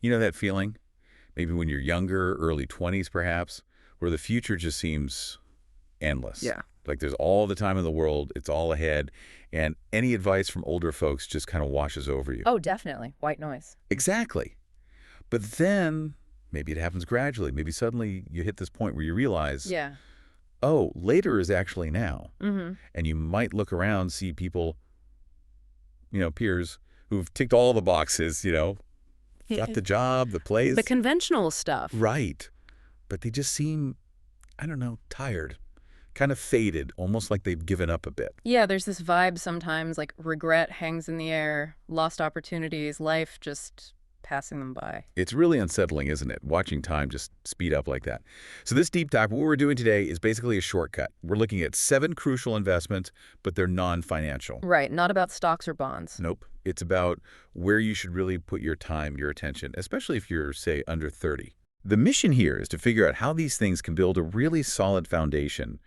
You know that feeling? Maybe when you're younger, early 20s perhaps, where the future just seems endless. Yeah. Like there's all the time in the world, it's all ahead, and any advice from older folks just kind of washes over you. Oh, definitely. White noise. Exactly. But then maybe it happens gradually. Maybe suddenly you hit this point where you realize, Yeah. oh, later is actually now. Mm-hmm. And you might look around, see people, peers who've ticked all the boxes, got the job, the place. The conventional stuff. Right. But they just seem, I don't know, tired, kind of faded, almost like they've given up a bit. Yeah, there's this vibe sometimes, like regret hangs in the air, lost opportunities, life just passing them by. It's really unsettling, isn't it? Watching time just speed up like that. So this deep dive, what we're doing today is basically a shortcut. We're looking at 7 crucial investments, but they're non-financial. Right, not about stocks or bonds. Nope. It's about where you should really put your time, your attention, especially if you're, say, under 30. The mission here is to figure out how these things can build a really solid foundation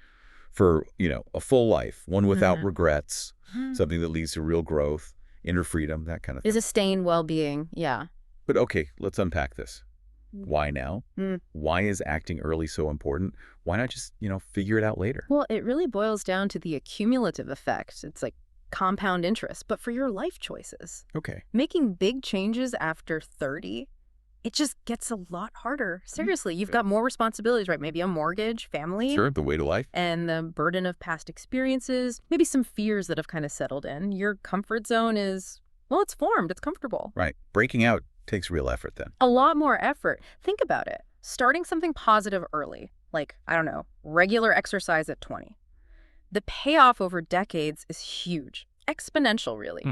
for, a full life, one without regrets, something that leads to real growth, inner freedom, that kind of thing. Is a sustained well-being, yeah. But okay, let's unpack this. Why now? Why is acting early so important? Why not just, figure it out later? Well, it really boils down to the accumulative effect. It's like compound interest, but for your life choices. Okay. Making big changes after 30, it just gets a lot harder. Seriously, you've got more responsibilities, right? Maybe a mortgage, family. Sure, the weight of life. And the burden of past experiences, maybe some fears that have kind of settled in. Your comfort zone is, well, it's formed, it's comfortable. Right. Breaking out takes real effort then. A lot more effort. Think about it. Starting something positive early, like, I don't know, regular exercise at 20. The payoff over decades is huge. Exponential, really.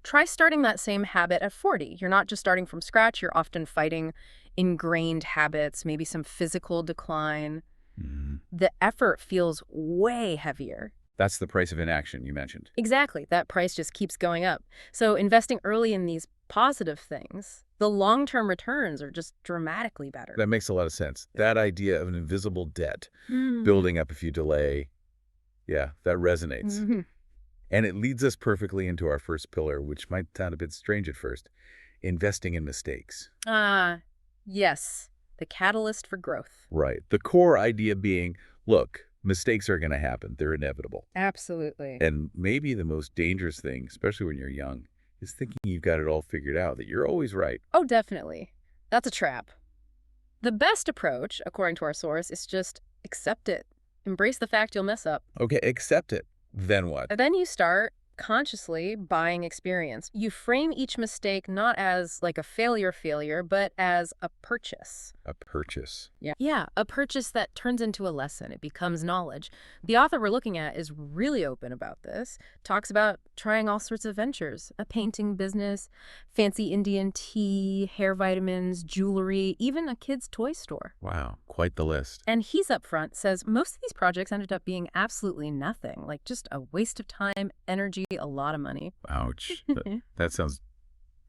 Try starting that same habit at 40. You're not just starting from scratch. You're often fighting ingrained habits, maybe some physical decline. The effort feels way heavier. That's the price of inaction you mentioned. Exactly. That price just keeps going up. So investing early in these positive things, the long-term returns are just dramatically better. That makes a lot of sense. That idea of an invisible debt building up if you delay, yeah, that resonates. And it leads us perfectly into our first pillar, which might sound a bit strange at first, investing in mistakes. Yes, the catalyst for growth. Right. The core idea being, look, mistakes are going to happen. They're inevitable. Absolutely. And maybe the most dangerous thing, especially when you're young, is thinking you've got it all figured out, that you're always right. Oh, definitely. That's a trap. The best approach, according to our source, is just accept it. Embrace the fact you'll mess up. Okay, accept it. Then what? Then you start consciously buying experience. You frame each mistake not as like a failure, but as a purchase. A purchase. Yeah, a purchase that turns into a lesson. It becomes knowledge. The author we're looking at is really open about this. Talks about trying all sorts of ventures, a painting business, fancy Indian tea, hair vitamins, jewelry, even a kid's toy store. Wow, quite the list. And he's upfront, says most of these projects ended up being absolutely nothing, like just a waste of time, energy, a lot of money. Ouch. That sounds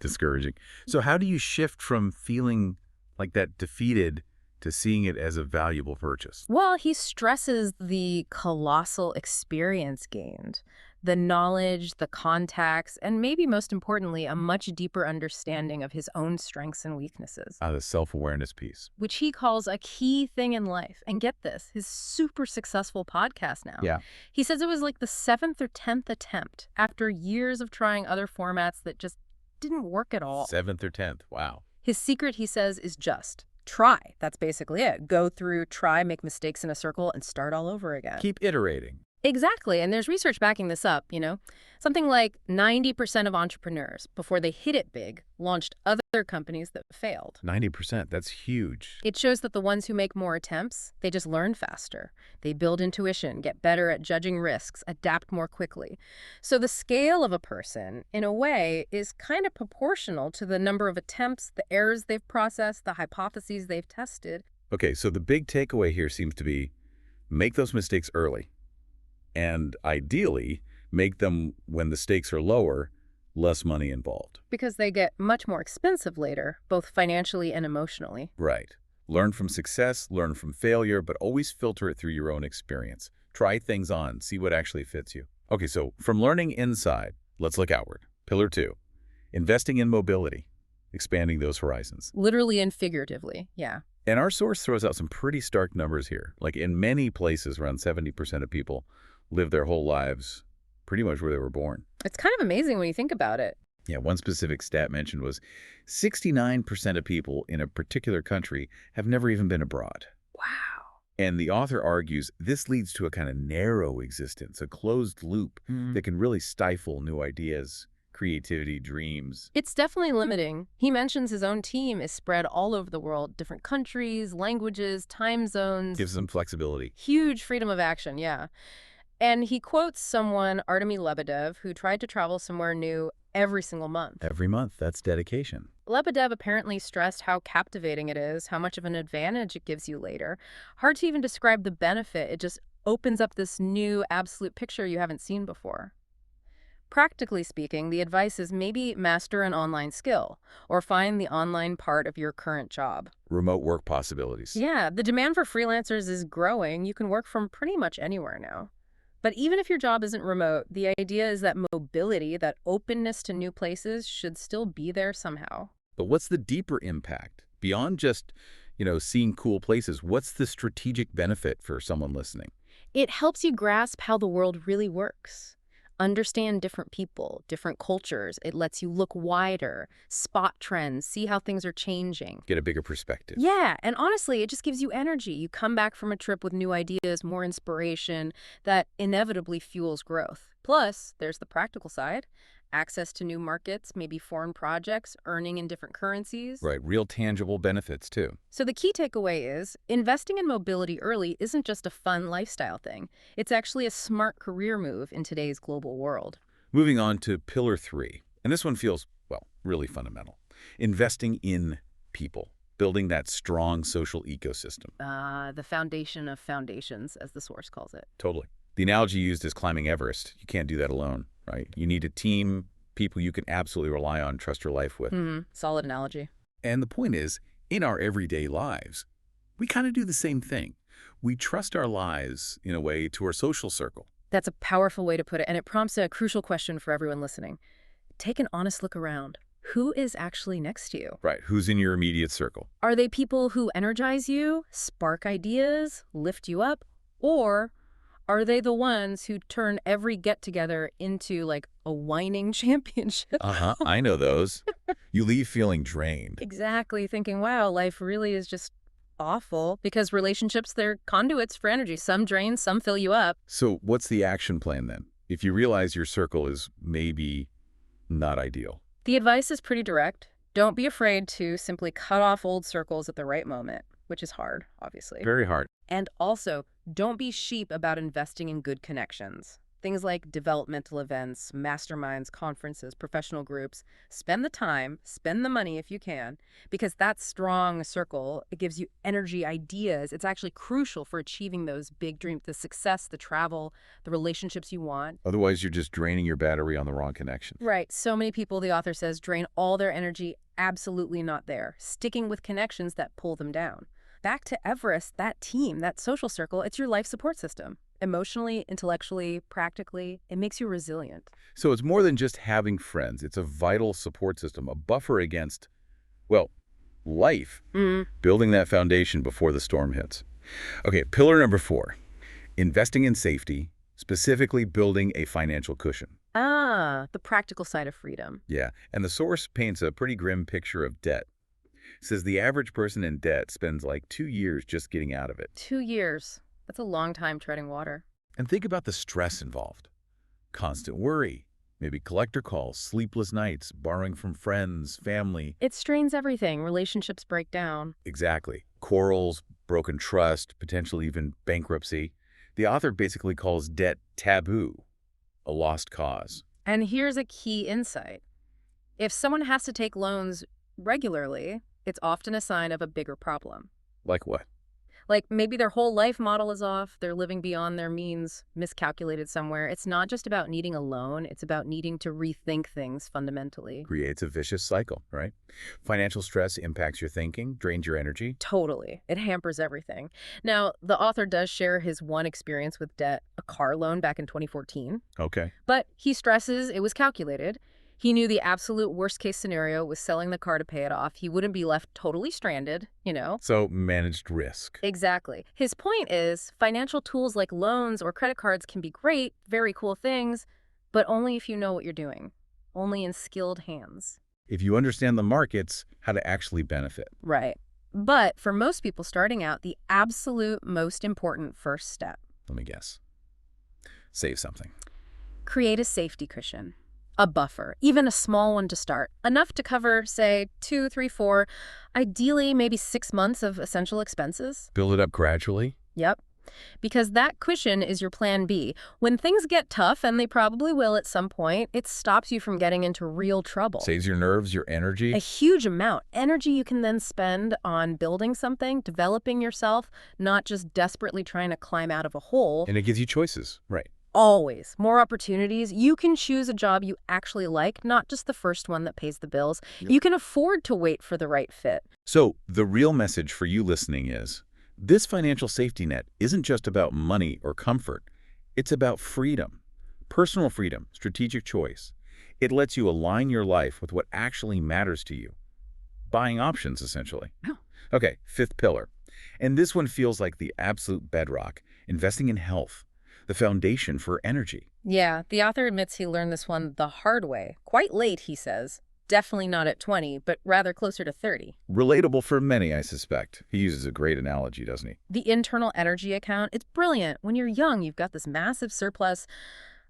discouraging. So how do you shift from feeling like that defeated to seeing it as a valuable purchase? Well, he stresses the colossal experience gained, the knowledge, the contacts, and maybe most importantly, a much deeper understanding of his own strengths and weaknesses. The self-awareness piece. Which he calls a key thing in life. And get this, his super successful podcast now. Yeah. He says it was like the 7th or 10th attempt after years of trying other formats that just didn't work at all. 7th or 10th. Wow. His secret, he says, is just try. That's basically it. Go through, try, make mistakes in a circle, and start all over again. Keep iterating. Exactly. And there's research backing this up, Something like 90% of entrepreneurs, before they hit it big, launched other companies that failed. 90%. That's huge. It shows that the ones who make more attempts, they just learn faster. They build intuition, get better at judging risks, adapt more quickly. So the scale of a person, in a way, is kind of proportional to the number of attempts, the errors they've processed, the hypotheses they've tested. Okay, so the big takeaway here seems to be make those mistakes early. And ideally, make them when the stakes are lower, less money involved. Because they get much more expensive later, both financially and emotionally. Right. Learn from success, learn from failure, but always filter it through your own experience. Try things on, see what actually fits you. Okay, so from learning inside, let's look outward. Pillar 2, investing in mobility. expanding those horizons. Literally and figuratively, yeah. And our source throws out some pretty stark numbers here. Like in many places, around 70% of people live their whole lives pretty much where they were born. It's kind of amazing when you think about it. Yeah, one specific stat mentioned was 69% of people in a particular country have never even been abroad. Wow. And the author argues this leads to a kind of narrow existence, a closed loop that can really stifle new ideas, creativity, dreams. It's definitely limiting. He mentions his own team is spread all over the world, different countries, languages, time zones. Gives them flexibility. Huge freedom of action, yeah. And he quotes someone, Artemy Lebedev, who tried to travel somewhere new every single month. Every month, that's dedication. Lebedev apparently stressed how captivating it is, how much of an advantage it gives you later. Hard to even describe the benefit. It just opens up this new absolute picture you haven't seen before. Practically speaking, the advice is maybe master an online skill or find the online part of your current job. Remote work possibilities. Yeah, the demand for freelancers is growing. You can work from pretty much anywhere now. But even if your job isn't remote, the idea is that mobility, that openness to new places should still be there somehow. But what's the deeper impact? Beyond just, seeing cool places, what's the strategic benefit for someone listening? It helps you grasp how the world really works. Understand different people, different cultures. It lets you look wider, spot trends, see how things are changing. Get a bigger perspective. Yeah, and honestly, it just gives you energy. You come back from a trip with new ideas, more inspiration that inevitably fuels growth. Plus, there's the practical side. Access to new markets, maybe foreign projects, earning in different currencies. Right, real tangible benefits too. So the key takeaway is, investing in mobility early isn't just a fun lifestyle thing. It's actually a smart career move in today's global world. Moving on to pillar 3, and this one feels, really fundamental. Investing in people, building that strong social ecosystem. The foundation of foundations, as the source calls it. Totally. The analogy used is climbing Everest. You can't do that alone, right? You need a team, people you can absolutely rely on, trust your life with. Solid analogy. And the point is, in our everyday lives, we kind of do the same thing. We trust our lives, in a way, to our social circle. That's a powerful way to put it, and it prompts a crucial question for everyone listening. Take an honest look around. Who is actually next to you? Right. Who's in your immediate circle? Are they people who energize you, spark ideas, lift you up? Or are they the ones who turn every get-together into, like, a whining championship? I know those. You leave feeling drained. Exactly, thinking, wow, life really is just awful, because relationships, they're conduits for energy. Some drain, some fill you up. So what's the action plan then? If you realize your circle is maybe not ideal. The advice is pretty direct. Don't be afraid to simply cut off old circles at the right moment, which is hard, obviously. Very hard. And also, don't be sheep about investing in good connections. Things like developmental events, masterminds, conferences, professional groups. Spend the time, spend the money if you can, because that strong circle, it gives you energy, ideas. It's actually crucial for achieving those big dreams, the success, the travel, the relationships you want. Otherwise, you're just draining your battery on the wrong connection. Right. So many people, the author says, drain all their energy. Absolutely not there. Sticking with connections that pull them down. Back to Everest, that team, that social circle, it's your life support system. Emotionally, intellectually, practically, it makes you resilient. So it's more than just having friends. It's a vital support system, a buffer against, life. Building that foundation before the storm hits. Okay, pillar number 4, investing in safety, specifically building a financial cushion. The practical side of freedom. Yeah, and the source paints a pretty grim picture of debt. It says the average person in debt spends like 2 years just getting out of it. 2 years. That's a long time treading water. And think about the stress involved. Constant worry, maybe collector calls, sleepless nights, borrowing from friends, family. It strains everything. Relationships break down. Exactly. Quarrels, broken trust, potentially even bankruptcy. The author basically calls debt taboo, a lost cause. And here's a key insight. If someone has to take loans regularly, it's often a sign of a bigger problem. Like what? Like maybe their whole life model is off, they're living beyond their means, miscalculated somewhere. It's not just about needing a loan, it's about needing to rethink things fundamentally. Creates a vicious cycle, right? Financial stress impacts your thinking, drains your energy. Totally. It hampers everything. Now, the author does share his one experience with debt, a car loan back in 2014. Okay. But he stresses it was calculated. He knew the absolute worst-case scenario was selling the car to pay it off. He wouldn't be left totally stranded. So managed risk. Exactly. His point is, financial tools like loans or credit cards can be great, very cool things, but only if you know what you're doing. Only in skilled hands. If you understand the markets, how to actually benefit. Right. But for most people starting out, the absolute most important first step. Let me guess. Save something. Create a safety cushion. A buffer, even a small one to start. Enough to cover, say, 2, 3, 4, ideally maybe 6 months of essential expenses. Build it up gradually. Yep. Because that cushion is your plan B. When things get tough, and they probably will at some point, it stops you from getting into real trouble. Saves your nerves, your energy. A huge amount. Energy you can then spend on building something, developing yourself, not just desperately trying to climb out of a hole. And it gives you choices. Right. Always. More opportunities. You can choose a job you actually like, not just the first one that pays the bills. Yep. You can afford to wait for the right fit. So the real message for you listening is, this financial safety net isn't just about money or comfort. It's about freedom, personal freedom, strategic choice. It lets you align your life with what actually matters to you. Buying options, essentially. Oh. Okay, fifth pillar. And this one feels like the absolute bedrock, investing in health, the foundation for energy. Yeah, the author admits he learned this one the hard way. Quite late, he says. Definitely not at 20, but rather closer to 30. Relatable for many, I suspect. He uses a great analogy, doesn't he? The internal energy account, it's brilliant. When you're young, you've got this massive surplus,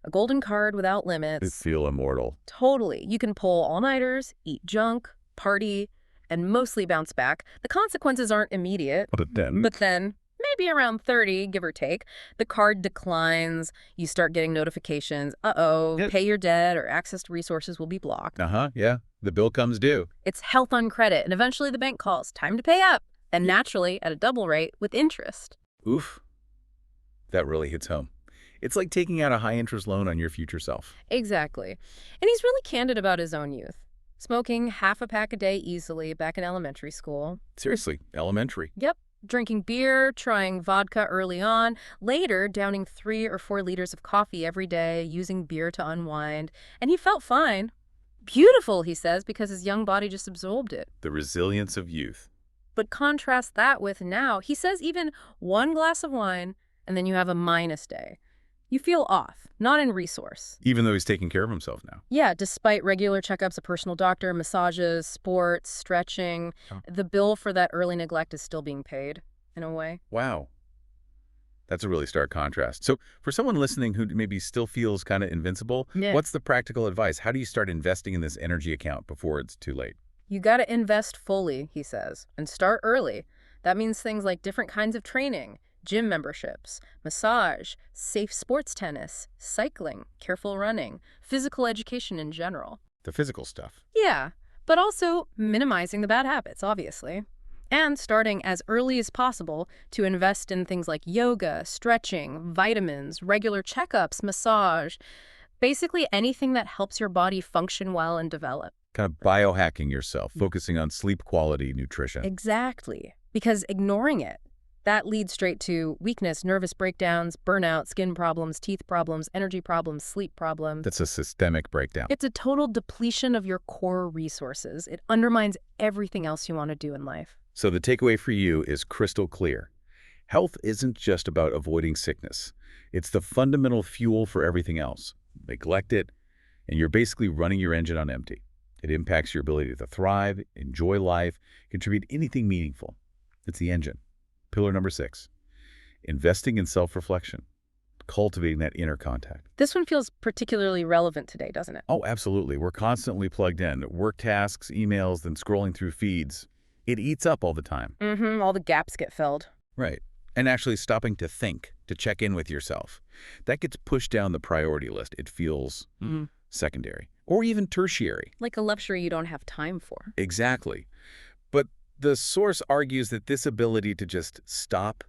a golden card without limits. It feel immortal. Totally. You can pull all-nighters, eat junk, party, and mostly bounce back. The consequences aren't immediate. But then Maybe around 30, give or take, the card declines, you start getting notifications, pay your debt or access to resources will be blocked. yeah. The bill comes due. It's health on credit, and eventually the bank calls, time to pay up, and naturally at a double rate with interest. Oof. That really hits home. It's like taking out a high-interest loan on your future self. Exactly. And he's really candid about his own youth. Smoking half a pack a day easily back in elementary school. Seriously, elementary. Yep. Drinking beer, trying vodka early on, later downing 3 or 4 liters of coffee every day, using beer to unwind. And he felt fine. Beautiful, he says, because his young body just absorbed it. The resilience of youth. But contrast that with now. He says even 1 glass of wine, and then you have a minus day. You feel off, not in resource. Even though he's taking care of himself now. Yeah, despite regular checkups, a personal doctor, massages, sports, stretching, the bill for that early neglect is still being paid, in a way. Wow. That's a really stark contrast. So for someone listening who maybe still feels kind of invincible, what's the practical advice? How do you start investing in this energy account before it's too late? You got to invest fully, he says, and start early. That means things like different kinds of training, gym memberships, massage, safe sports tennis, cycling, careful running, physical education in general. The physical stuff. Yeah, but also minimizing the bad habits, obviously. And starting as early as possible to invest in things like yoga, stretching, vitamins, regular checkups, massage, basically anything that helps your body function well and develop. Kind of biohacking yourself, focusing on sleep quality, nutrition. Exactly. Because ignoring it, that leads straight to weakness, nervous breakdowns, burnout, skin problems, teeth problems, energy problems, sleep problems. That's a systemic breakdown. It's a total depletion of your core resources. It undermines everything else you want to do in life. So the takeaway for you is crystal clear. Health isn't just about avoiding sickness. It's the fundamental fuel for everything else. Neglect it, and you're basically running your engine on empty. It impacts your ability to thrive, enjoy life, contribute anything meaningful. It's the engine. Pillar number 6, investing in self-reflection, cultivating that inner contact. This one feels particularly relevant today, doesn't it? Oh, absolutely. We're constantly plugged in. Work tasks, emails, then scrolling through feeds. It eats up all the time. All the gaps get filled. Right. And actually stopping to think, to check in with yourself. That gets pushed down the priority list. It feels secondary or even tertiary. Like a luxury you don't have time for. Exactly. But the source argues that this ability to just stop,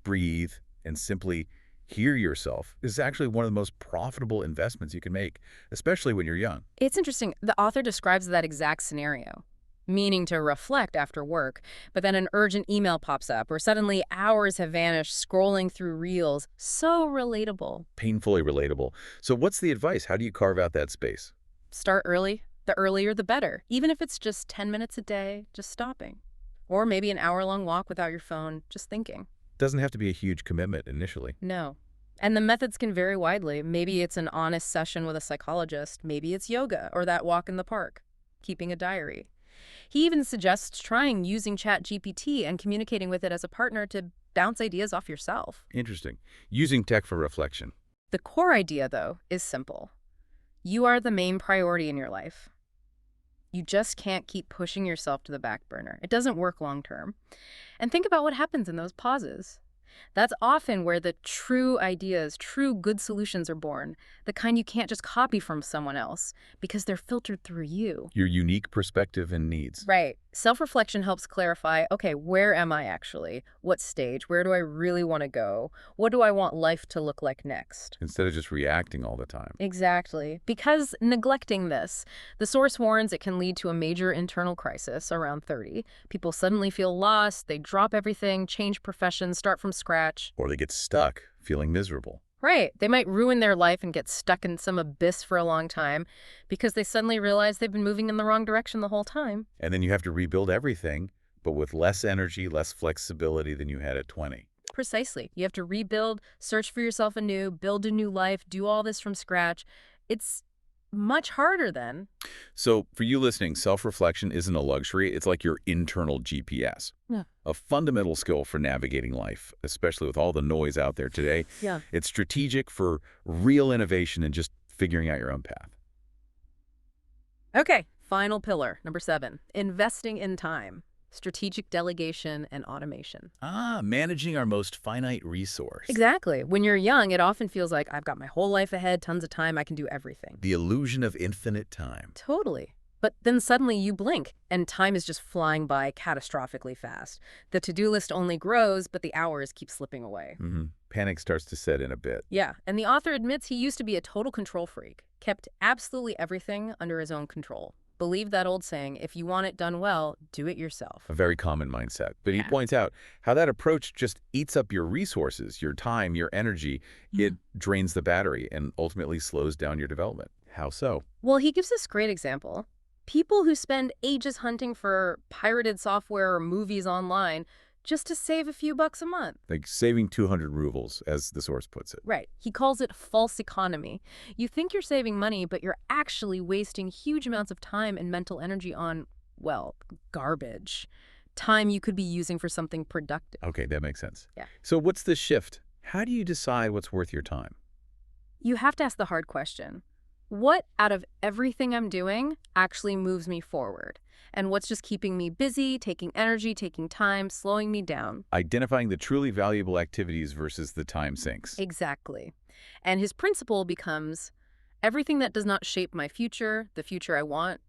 breathe, and simply hear yourself is actually one of the most profitable investments you can make, especially when you're young. It's interesting. The author describes that exact scenario, meaning to reflect after work, but then an urgent email pops up, or suddenly hours have vanished scrolling through reels. So relatable. Painfully relatable. So what's the advice? How do you carve out that space? Start early. The earlier, the better. Even if it's just 10 minutes a day, just stopping. Or maybe an hour-long walk without your phone, just thinking. Doesn't have to be a huge commitment initially. No. And the methods can vary widely. Maybe it's an honest session with a psychologist. Maybe it's yoga or that walk in the park, keeping a diary. He even suggests trying using ChatGPT and communicating with it as a partner to bounce ideas off yourself. Interesting. Using tech for reflection. The core idea, though, is simple. You are the main priority in your life. You just can't keep pushing yourself to the back burner. It doesn't work long term. And think about what happens in those pauses. That's often where the true ideas, true good solutions are born, the kind you can't just copy from someone else because they're filtered through you. Your unique perspective and needs. Right. Self-reflection helps clarify, okay, where am I actually? What stage? Where do I really want to go? What do I want life to look like next? Instead of just reacting all the time. Exactly. Because neglecting this, the source warns it can lead to a major internal crisis around 30. People suddenly feel lost, they drop everything, change professions, start from scratch. Or they get stuck, feeling miserable. Right. They might ruin their life and get stuck in some abyss for a long time because they suddenly realize they've been moving in the wrong direction the whole time. And then you have to rebuild everything, but with less energy, less flexibility than you had at 20. Precisely. You have to rebuild, search for yourself anew, build a new life, do all this from scratch. It's much harder then. So for you listening, self-reflection isn't a luxury. It's like your internal GPS. Yeah. A fundamental skill for navigating life, especially with all the noise out there today. Yeah. It's strategic for real innovation and just figuring out your own path. Okay. Final pillar, number 7, investing in time. Strategic delegation and automation. Managing our most finite resource. Exactly. When you're young, it often feels like I've got my whole life ahead, tons of time, I can do everything. The illusion of infinite time. Totally. But then suddenly you blink, and time is just flying by catastrophically fast. The to-do list only grows, but the hours keep slipping away. Panic starts to set in a bit. Yeah, and the author admits he used to be a total control freak, kept absolutely everything under his own control. Believe that old saying, if you want it done well, do it yourself. A very common mindset. But he Yeah. points out how that approach just eats up your resources, your time, your energy. It drains the battery and ultimately slows down your development. How so? Well, he gives this great example. People who spend ages hunting for pirated software or movies online just to save a few bucks a month. Like saving 200 rubles, as the source puts it. Right. He calls it false economy. You think you're saving money, but you're actually wasting huge amounts of time and mental energy on, well, garbage. Time you could be using for something productive. Okay, that makes sense. Yeah. So what's the shift? How do you decide what's worth your time? You have to ask the hard question. What out of everything I'm doing actually moves me forward? And what's just keeping me busy, taking energy, taking time, slowing me down? Identifying the truly valuable activities versus the time sinks. Exactly. And his principle becomes everything that does not shape my future, the future I want,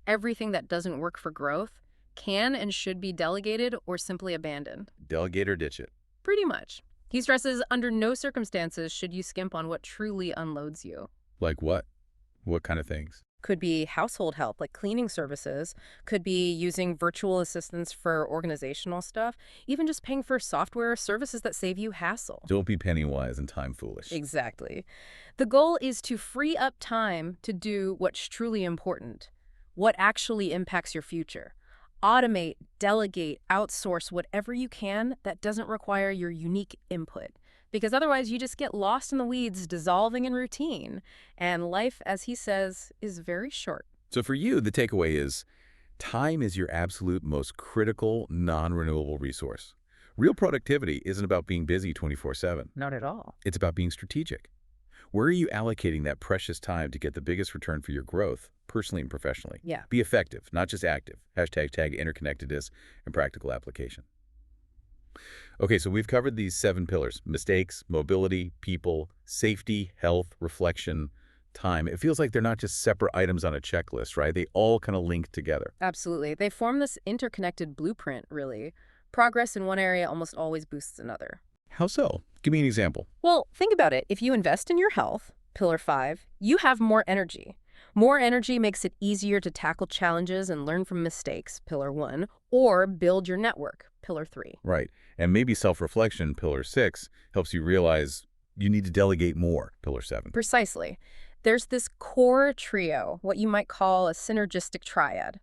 everything that doesn't work for growth, can and should be delegated or simply abandoned. Delegate or ditch it. Pretty much. He stresses under no circumstances should you skimp on what truly unloads you. Like what? What kind of things? Could be household help, like cleaning services. Could be using virtual assistants for organizational stuff. Even just paying for software or services that save you hassle. Don't be penny wise and time foolish. Exactly. The goal is to free up time to do what's truly important, what actually impacts your future. Automate, delegate, outsource whatever you can that doesn't require your unique input. Because otherwise you just get lost in the weeds, dissolving in routine. And life, as he says, is very short. So for you, the takeaway is time is your absolute most critical, non-renewable resource. Real productivity isn't about being busy 24/7. Not at all. It's about being strategic. Where are you allocating that precious time to get the biggest return for your growth, personally and professionally? Yeah. Be effective, not just active. Hashtag tag interconnectedness and practical application. Okay, so we've covered these 7 pillars: mistakes, mobility, people, safety, health, reflection, time. It feels like they're not just separate items on a checklist, right? They all kind of link together. Absolutely. They form this interconnected blueprint, really. Progress in one area almost always boosts another. How so? Give me an example. Well, think about it. If you invest in your health, pillar 5, you have more energy. More energy makes it easier to tackle challenges and learn from mistakes, pillar 1, or build your network, pillar 3. Right. And maybe self-reflection, pillar 6, helps you realize you need to delegate more, pillar 7. Precisely. There's this core trio, what you might call a synergistic triad: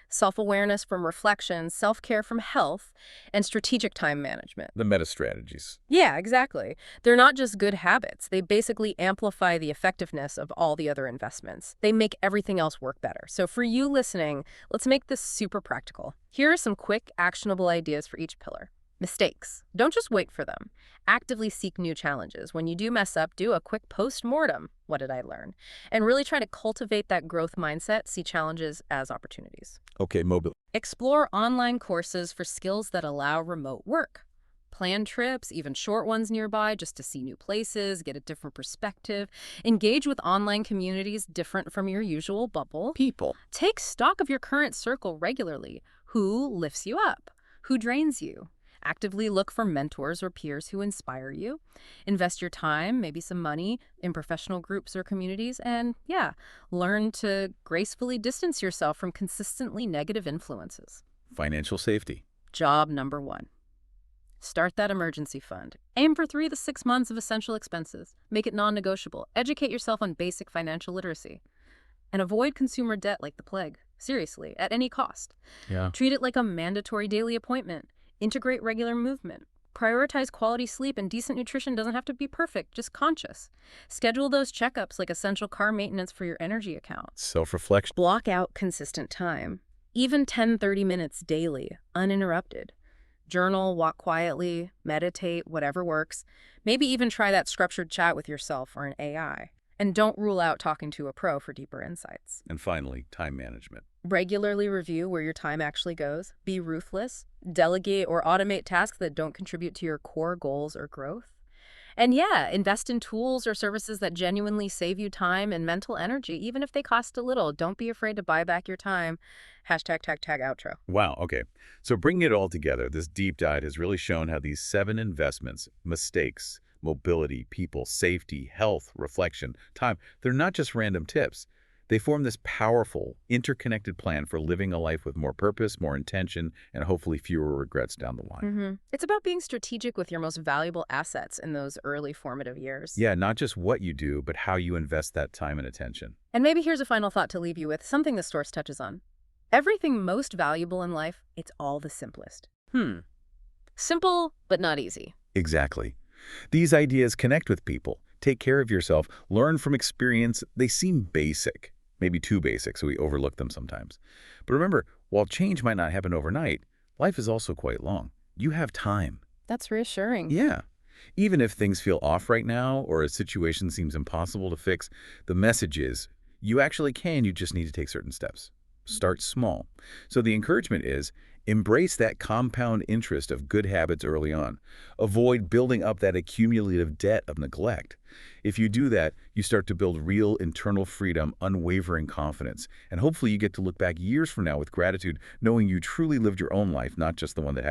self-awareness from reflection, self-care from health, and strategic time management. The meta strategies. Yeah, exactly. They're not just good habits. They basically amplify the effectiveness of all the other investments. They make everything else work better. So for you listening, let's make this super practical. Here are some quick, actionable ideas for each pillar. Mistakes. Don't just wait for them. Actively seek new challenges. When you do mess up, do a quick post-mortem. What did I learn? And really try to cultivate that growth mindset. See challenges as opportunities. Okay, mobile. Explore online courses for skills that allow remote work. Plan trips, even short ones nearby, just to see new places, get a different perspective. Engage with online communities different from your usual bubble. People. Take stock of your current circle regularly. Who lifts you up? Who drains you? Actively look for mentors or peers who inspire you. Invest your time, maybe some money, in professional groups or communities. And yeah, learn to gracefully distance yourself from consistently negative influences. Financial safety. Job number 1. Start that emergency fund. Aim for 3 to 6 months of essential expenses. Make it non-negotiable. Educate yourself on basic financial literacy. And avoid consumer debt like the plague. Seriously, at any cost. Yeah. Treat it like a mandatory daily appointment. Integrate regular movement. Prioritize quality sleep, and decent nutrition doesn't have to be perfect, just conscious. Schedule those checkups like essential car maintenance for your energy account. Self-reflection. Block out consistent time. Even 10-30 minutes daily, uninterrupted. Journal, walk quietly, meditate, whatever works. Maybe even try that structured chat with yourself or an AI. And don't rule out talking to a pro for deeper insights. And finally, time management. Regularly review where your time actually goes. Be ruthless. Delegate or automate tasks that don't contribute to your core goals or growth. And yeah, invest in tools or services that genuinely save you time and mental energy, even if they cost a little. Don't be afraid to buy back your time. Hashtag tag tag outro. Wow, okay. So bringing it all together, this deep dive has really shown how these 7 investments, mistakes, mobility, people, safety, health, reflection, time, they're not just random tips. They form this powerful, interconnected plan for living a life with more purpose, more intention, and hopefully fewer regrets down the line. It's about being strategic with your most valuable assets in those early formative years. Yeah, not just what you do, but how you invest that time and attention. And maybe here's a final thought to leave you with, something the source touches on. Everything most valuable in life, it's all the simplest. Simple, but not easy. Exactly. These ideas connect with people. Take care of yourself. Learn from experience. They seem basic, maybe too basic, so we overlook them sometimes. But remember, while change might not happen overnight, life is also quite long. You have time. That's reassuring. Yeah. Even if things feel off right now or a situation seems impossible to fix, the message is you actually can, you just need to take certain steps. Start small. So the encouragement is embrace that compound interest of good habits early on. Avoid building up that accumulative debt of neglect. If you do that, you start to build real internal freedom, unwavering confidence, and hopefully you get to look back years from now with gratitude, knowing you truly lived your own life, not just the one that happened.